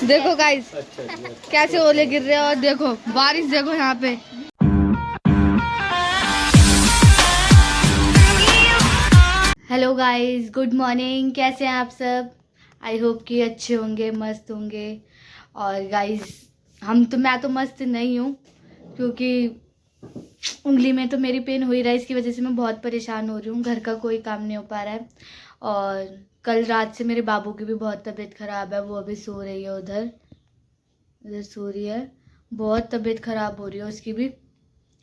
देखो गाइस कैसे ओले गिर रहे हैं और देखो बारिश देखो यहाँ पे। Hello guys, good morning. कैसे हैं आप सब? आई होप कि अच्छे होंगे, मस्त होंगे। और गाइस मैं तो मस्त नहीं हूँ क्योंकि उंगली में तो मेरी पेन हो ही रहा है। इसकी वजह से मैं बहुत परेशान हो रही हूँ। घर का कोई काम नहीं हो पा रहा है। और कल रात से मेरे बाबू की भी बहुत तबीयत ख़राब है। वो अभी सो रही है, उधर सो रही है। बहुत तबीयत ख़राब हो रही है उसकी भी।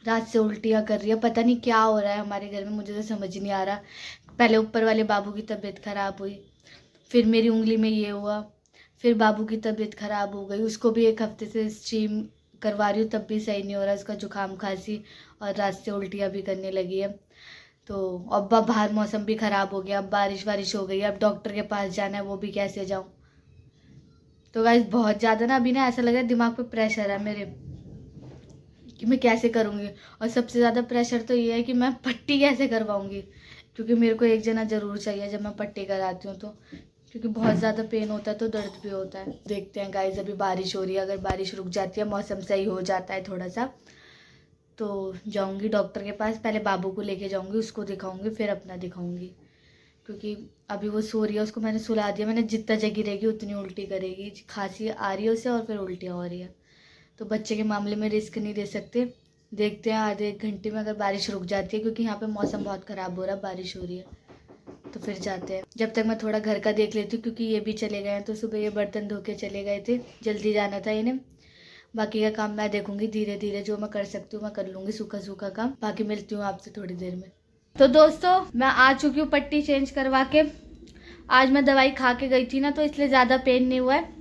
रात से उल्टियाँ कर रही है। पता नहीं क्या हो रहा है हमारे घर में, मुझे तो समझ नहीं आ रहा। पहले ऊपर वाले बाबू की तबीयत ख़राब हुई, फिर मेरी उंगली में ये हुआ, फिर बाबू की तबीयत ख़राब हो गई। उसको भी एक हफ्ते से स्टीम करवा रही हूँ, तब भी सही नहीं हो रहा उसका जुकाम खांसी। और रात से उल्टियाँ भी करने लगी है। तो अब बाहर मौसम भी ख़राब हो गया, अब बारिश हो गई। अब डॉक्टर के पास जाना है, वो भी कैसे जाऊँ। तो गाइस बहुत ज़्यादा ना अभी ना ऐसा लग रहा है दिमाग पे प्रेशर है मेरे कि मैं कैसे करूँगी। और सबसे ज़्यादा प्रेशर तो ये है कि मैं पट्टी कैसे करवाऊँगी, क्योंकि मेरे को एक जना ज़रूर चाहिए जब मैं पट्टी कराती हूँ तो। क्योंकि बहुत ज़्यादा पेन होता है तो दर्द भी होता है। देखते हैं गाइस, अभी बारिश हो रही है, अगर बारिश रुक जाती है, मौसम सही हो जाता है थोड़ा सा, तो जाऊँगी डॉक्टर के पास। पहले बाबू को लेके जाऊँगी, उसको दिखाऊँगी, फिर अपना दिखाऊँगी। क्योंकि अभी वो सो रही है, उसको मैंने सुला दिया। मैंने जितना जगी रहेगी उतनी उल्टी करेगी। खांसी आ रही है उसे और फिर उल्टियाँ हो रही है। तो बच्चे के मामले में रिस्क नहीं ले सकते। देखते हैं आधे एक घंटे में अगर बारिश रुक जाती है, क्योंकि यहाँ पे मौसम बहुत ख़राब हो रहा है, बारिश हो रही है, तो फिर जाते हैं। जब तक मैं थोड़ा घर का देख लेती हूँ, क्योंकि ये भी चले गए हैं। तो सुबह ये बर्तन धो के चले गए थे, जल्दी जाना था इन्हें। बाकी का काम मैं देखूंगी धीरे धीरे, जो मैं कर सकती हूँ मैं कर लूँगी, सूखा सूखा काम। बाकी मिलती हूँ आपसे थोड़ी देर में। तो दोस्तों मैं आ चुकी हूँ पट्टी चेंज करवा के। आज मैं दवाई खा के गई थी ना, तो इसलिए ज़्यादा पेन नहीं हुआ है।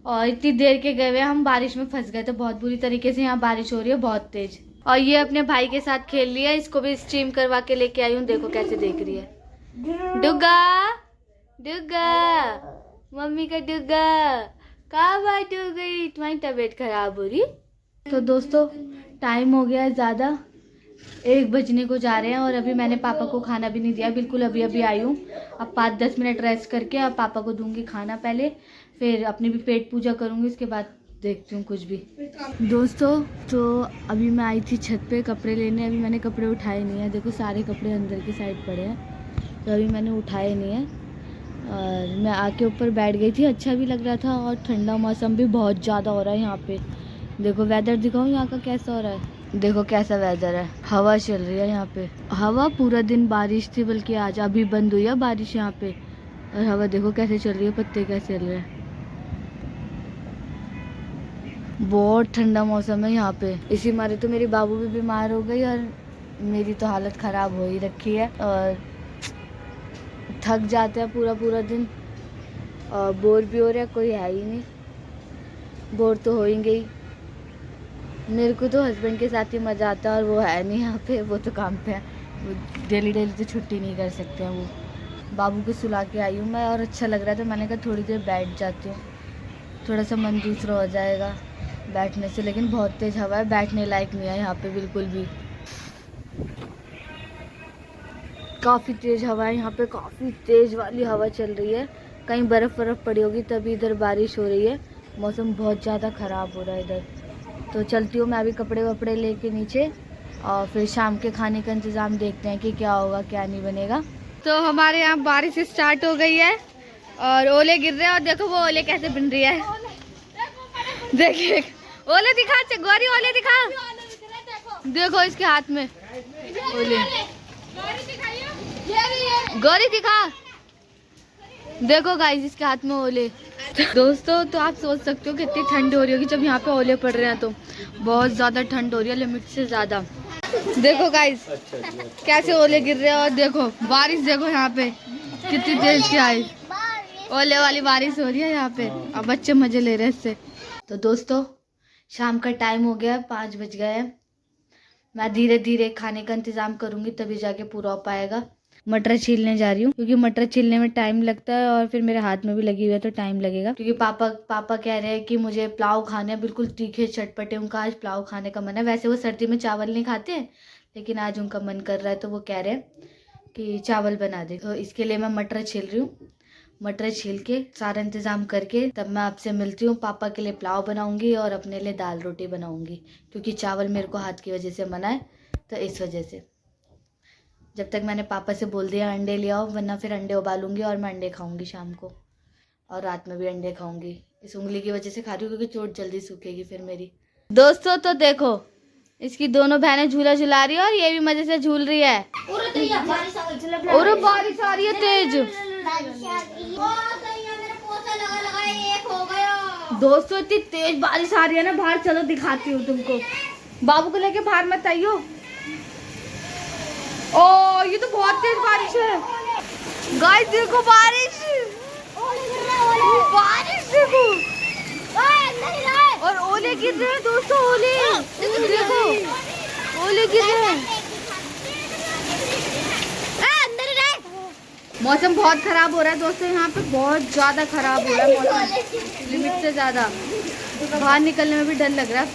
और इतनी देर के गए हुए हम बारिश में फंस गए थे बहुत बुरी तरीके से। यहाँ बारिश हो रही है बहुत तेज। और ये अपने भाई के साथ खेल रही है, इसको भी स्टीम करवा के लेके आई हूँ। देखो कैसे देख रही है। डुग्गा डुग्गा, मम्मी का डुग्गा, कहाँ बात हो गई? तुम्हारी तबीयत खराब हो रही। तो दोस्तों टाइम हो गया है ज़्यादा, 1 बजने को जा रहे हैं। और अभी मैंने पापा को खाना भी नहीं दिया, बिल्कुल अभी अभी आई हूँ। अब 5-10 मिनट रेस्ट करके अब पापा को दूंगी खाना पहले, फिर अपनी भी पेट पूजा करूँगी। उसके बाद देखती हूँ कुछ भी। दोस्तों तो अभी मैं आई थी छत पे कपड़े लेने। अभी मैंने कपड़े उठाए नहीं है, देखो सारे कपड़े अंदर की साइड पड़े हैं, तो अभी मैंने उठाए नहीं है। और मैं आके ऊपर बैठ गई थी, अच्छा भी लग रहा था। और ठंडा मौसम भी बहुत ज़्यादा हो रहा है यहाँ पे। देखो वेदर दिखाऊँ यहाँ का कैसा हो रहा है। देखो कैसा वेदर है, हवा चल रही है यहाँ पे। हवा पूरा दिन बारिश थी, बल्कि आज अभी बंद हुई है बारिश यहाँ पे। और हवा देखो कैसे चल रही है, पत्ते कैसे चल रहे हैं। बहुत ठंडा मौसम है यहाँ पे। इसी मारे तो मेरी बाबू भी बीमार हो गई और मेरी तो हालत ख़राब हो ही रखी है। और थक जाते हैं पूरा पूरा दिन। और बोर भी हो रहा है, कोई है ही नहीं। बोर तो होएंगे ही। मेरे को तो हस्बैंड के साथ ही मज़ा आता है, और वो है नहीं यहाँ पे, वो तो काम पे है। वो डेली डेली तो छुट्टी नहीं कर सकते हैं वो। बाबू को सुला के आई हूँ मैं, और अच्छा लग रहा था। मैंने कहा थोड़ी देर बैठ जाती हूँ, थोड़ा सा मन दूसरा हो जाएगा बैठने से। लेकिन बहुत तेज़ हवा है, बैठने लायक नहीं है यहाँ पे बिल्कुल भी। काफ़ी तेज़ हवा है यहाँ पे, काफ़ी तेज़ वाली हवा चल रही है। कहीं बर्फ़ पड़ी होगी तभी इधर बारिश हो रही है। मौसम बहुत ज़्यादा ख़राब हो रहा है इधर। तो चलती हूँ मैं अभी कपड़े वपड़े लेके नीचे, और फिर शाम के खाने का इंतज़ाम देखते हैं कि क्या होगा क्या नहीं बनेगा। तो हमारे यहाँ बारिश स्टार्ट हो गई है और ओले गिर रहे हैं। और देखो वो ओले कैसे बिन रही है, देखिए ओले दिखा गौरी, ओले दिखा। देखो इसके हाथ में ओले, गौरी दिखा। देखो गाइस इसके हाथ में ओले। दोस्तों तो आप सोच सकते हो कितनी ठंड हो रही होगी जब यहाँ पे ओले पड़ रहे हैं। तो बहुत ज़्यादा ठंड हो रही है, लिमिट से ज़्यादा। देखो गाइस कैसे ओले गिर रहे हैं। और देखो बारिश देखो यहाँ पे कितनी तेज की आई, ओले वाली बारिश हो रही है यहाँ पे। अब बच्चे मजे ले रहे हैं इससे। तो दोस्तों शाम का टाइम हो गया, 5 बज गए हैं। मैं धीरे धीरे खाने का इंतज़ाम करूँगी तभी जाके पूरा हो पाएगा। मटर छीलने जा रही हूँ, क्योंकि मटर छीलने में टाइम लगता है, और फिर मेरे हाथ में भी लगी हुई है तो टाइम लगेगा। क्योंकि पापा कह रहे हैं कि मुझे पुलाव खाने हैं, बिल्कुल तीखे चटपटे। उनका आज पुलाव खाने का मन है। वैसे वो सर्दी में चावल नहीं खाते, लेकिन आज उनका मन कर रहा है, तो वो कह रहे हैं कि चावल बना दे। तो इसके लिए मैं मटर छील रही हूँ। मटर छील के सारा इंतज़ाम करके तब मैं आपसे मिलती हूँ। पापा के लिए पुलाव बनाऊंगी और अपने लिए दाल रोटी बनाऊंगी, क्योंकि चावल मेरे को हाथ की वजह से मना है, तो इस वजह से। जब तक मैंने पापा से बोल दिया अंडे ले आओ, वरना फिर अंडे उबालूंगी और मैं अंडे खाऊंगी शाम को, और रात में भी अंडे खाऊंगी। इस उंगली की वजह से खा रही हूँ क्योंकि चोट जल्दी सूखेगी फिर मेरी। दोस्तों तो देखो, इसकी दोनों बहनें झूला झुला रही है और ये भी मजे से झूल रही है। और बारिश आ रही है तेज। दोस्तों इतनी तेज बारिश आ रही है ना, बाहर चलो दिखाती हूँ तुमको। बाबू को लेके बाहर मत आइयो। ओ ये तो बहुत तेज बारिश है गाइस, देखो बारिश, बारिश देखो, और ओले गिर रहे हैं दोस्तों, ओले देखो, ओले गिर रहे हैं। मौसम बहुत खराब हो रहा है दोस्तों, यहाँ पे बहुत ज़्यादा खराब हो रहा है मौसम, लिमिट से ज़्यादा। बाहर निकलने में भी डर लग रहा है।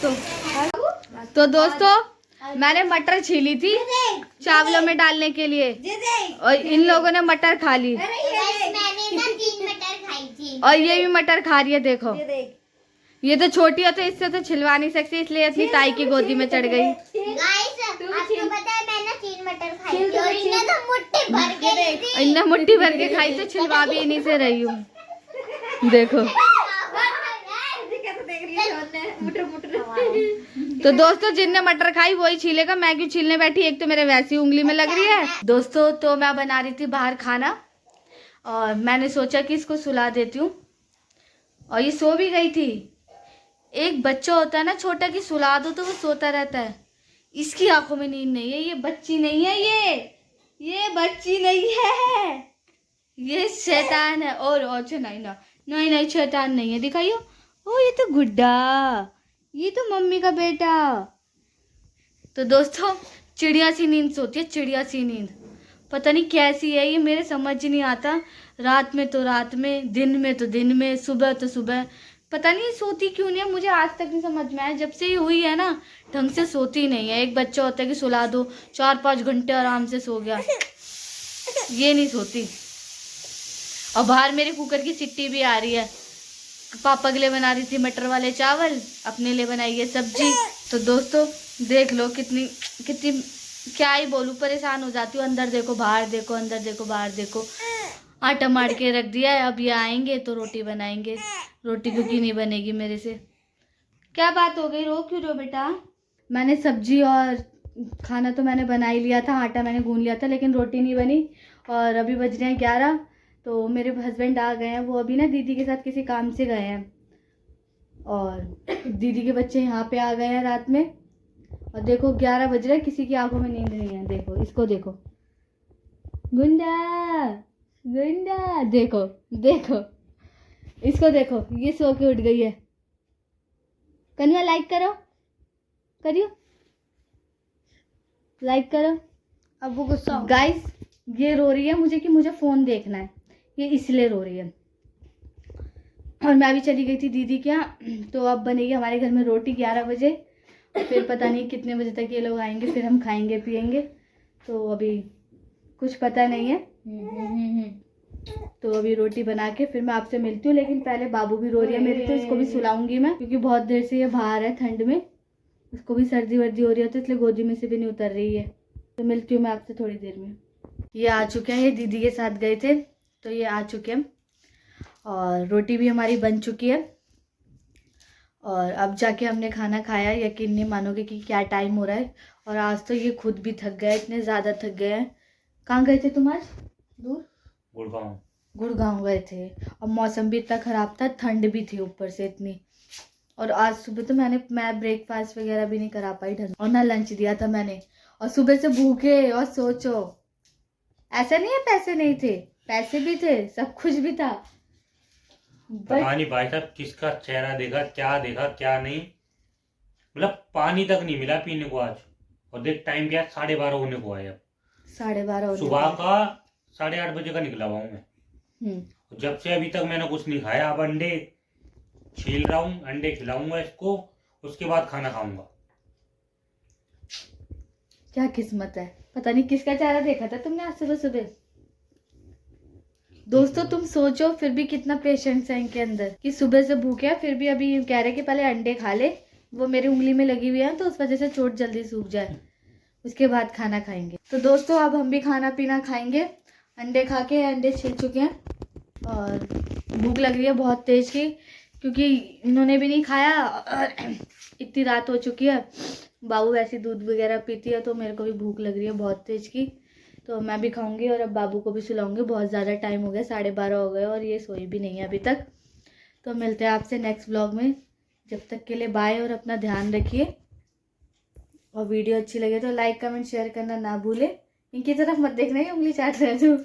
तो दोस्तों मैंने मटर छीली थी चावलों में डालने के लिए, और इन लोगों ने मटर खा ली, मैंने ना 3 मटर खाई थी, और ये भी मटर खा रही है। देखो ये तो छोटी है तो इससे तो छिलवा नहीं सकती, इसलिए अपनी ताई की गोदी में चढ़ गई। गाइस आपको पता है मैंने 3 मटर खाई थी और इन्हें तो मुट्ठी भर के ली थी। इन्हें मुट्ठी भर के खाई तो छिलवा भी इन्हीं से रही हूँ। देखो तो दोस्तों जिनने मटर खाई वही छीलेगा, मैं क्यों छीलने बैठी, एक तो मेरे वैसी उंगली में लग रही है। दोस्तों तो मैं बना रही थी बाहर खाना, और मैंने सोचा कि इसको सुला देती हूँ, और ये सो भी गई थी। एक बच्चा होता है ना छोटा, कि सुला दो तो वो सोता रहता है। इसकी आंखों में नींद नहीं है, ये बच्ची नहीं है, ये बच्ची नहीं है, ये शैतान है। और अच्छा नहीं शैतान नहीं है, दिखाइयो। ओ ये तो गुड्डा, ये तो मम्मी का बेटा। तो दोस्तों चिड़िया सी नींद सोती है, चिड़िया सी नींद, पता नहीं कैसी है ये, मेरे समझ नहीं आता। रात में तो रात में, दिन में तो दिन में, सुबह तो सुबह, पता नहीं सोती क्यों नहीं है, मुझे आज तक नहीं समझ में आया। जब से ये हुई है ना ढंग से सोती नहीं है। एक बच्चा होता है कि सुला दो 4-5 घंटे आराम से सो गया, ये नहीं सोती। और बाहर मेरे कुकर की सीटी भी आ रही है। पापा के लिए बना रही थी मटर वाले चावल, अपने लिए बनाई है सब्जी। तो दोस्तों देख लो कितनी क्या ही बोलूं, परेशान हो जाती हूँ। अंदर देखो बाहर देखो, अंदर देखो बाहर देखो। आटा मार के रख दिया है, अब ये आएंगे तो रोटी बनाएंगे। रोटी क्योंकि नहीं बनेगी मेरे से। क्या बात हो गई, रो क्यों रहो बेटा? मैंने सब्जी और खाना तो मैंने बना ही लिया था, आटा मैंने गूंद लिया था, लेकिन रोटी नहीं बनी। और अभी बज रहे हैं 11, तो मेरे हस्बैंड आ गए हैं। वो अभी ना दीदी के साथ किसी काम से गए हैं, और दीदी के बच्चे यहाँ पे आ गए हैं रात में। और देखो 11 बज रहे, किसी की आंखों में नींद नहीं है। देखो इसको, देखो गुंडा गुंडा, देखो देखो इसको, देखो ये सो के उठ गई है। कन्या लाइक करो, करियो लाइक करो। अब वो गुस्सा, गाइस ये रो रही है मुझे कि मुझे फ़ोन देखना है, ये इसलिए रो रही है। और मैं भी चली गई थी दीदी के यहाँ, तो अब बनेगी हमारे घर में रोटी 11 बजे। फिर पता नहीं कितने बजे तक ये लोग आएंगे, फिर हम खाएंगे पिएंगे, तो अभी कुछ पता नहीं है। तो अभी रोटी बना के फिर मैं आपसे मिलती हूँ। लेकिन पहले बाबू भी रो रही है मेरी, तो इसको भी सुलाऊंगी मैं, क्योंकि बहुत देर से ये बाहर है ठंड में, उसको भी सर्दी वर्दी हो रही है, तो इसलिए गोदी में से भी नहीं उतर रही है। तो मिलती हूँ मैं आपसे थोड़ी देर में। ये आ चुके हैं, ये दीदी के साथ गए थे, तो ये आ चुके हैं, और रोटी भी हमारी बन चुकी है। और अब जाके हमने खाना खाया। यकीन नहीं मानोगे कि क्या टाइम हो रहा है। और आज तो ये खुद भी थक गए, इतने ज़्यादा थक गए हैं। कहाँ गए थे तुम आज? दूर गुड़गांव गए थे, और मौसम भी इतना ख़राब था, ठंड भी थी ऊपर से इतनी। और आज सुबह तो मैं ब्रेकफास्ट वगैरह भी नहीं करा पाई ढंग, और ना लंच दिया था मैंने, और सुबह से भूखे। और सोचो ऐसा नहीं है पैसे नहीं थे, पैसे भी थे, सब कुछ भी था। पता नहीं भाई साहब किसका चेहरा देखा क्या नहीं, मतलब पानी तक नहीं मिला पीने को आज। और देख टाइम क्या 12:30 होने को आया। 12:30 सुबह का 8:30 बजे का निकला हुआ हूँ मैं। जब से अभी तक मैंने कुछ नहीं खाया। अब अंडे छील रहा हूँ, अंडे खिलाऊंगा इसको, उसके बाद खाना खाऊंगा। क्या किस्मत है, पता नहीं किसका चेहरा देखा था तुमने आज सुबह सुबह। दोस्तों तुम सोचो फिर भी कितना पेशेंस है इनके अंदर कि सुबह से भूखे हैं फिर भी अभी कह रहे कि पहले अंडे खा ले, वो मेरी उंगली में लगी हुई है तो उस वजह से चोट जल्दी सूख जाए, उसके बाद खाना खाएंगे। तो दोस्तों अब हम भी खाना पीना खाएंगे। अंडे खा के अंडे छिल चुके हैं और भूख लग रही है बहुत तेज की, क्योंकि इन्होंने भी नहीं खाया और इतनी रात हो चुकी है। बाबू वैसे दूध वगैरह पीती है तो मेरे को भी भूख लग रही है बहुत तेज की, तो मैं भी खाऊंगी और अब बाबू को भी सुलाऊंगी। बहुत ज़्यादा टाइम हो गया, 12:30 हो गए और ये सोई भी नहीं है अभी तक। तो मिलते हैं आपसे नेक्स्ट ब्लॉग में, जब तक के लिए बाय और अपना ध्यान रखिए। और वीडियो अच्छी लगे तो लाइक कमेंट शेयर करना ना भूले। इनकी तरफ मत देखना ही उंगली चाट रहे हैं जो।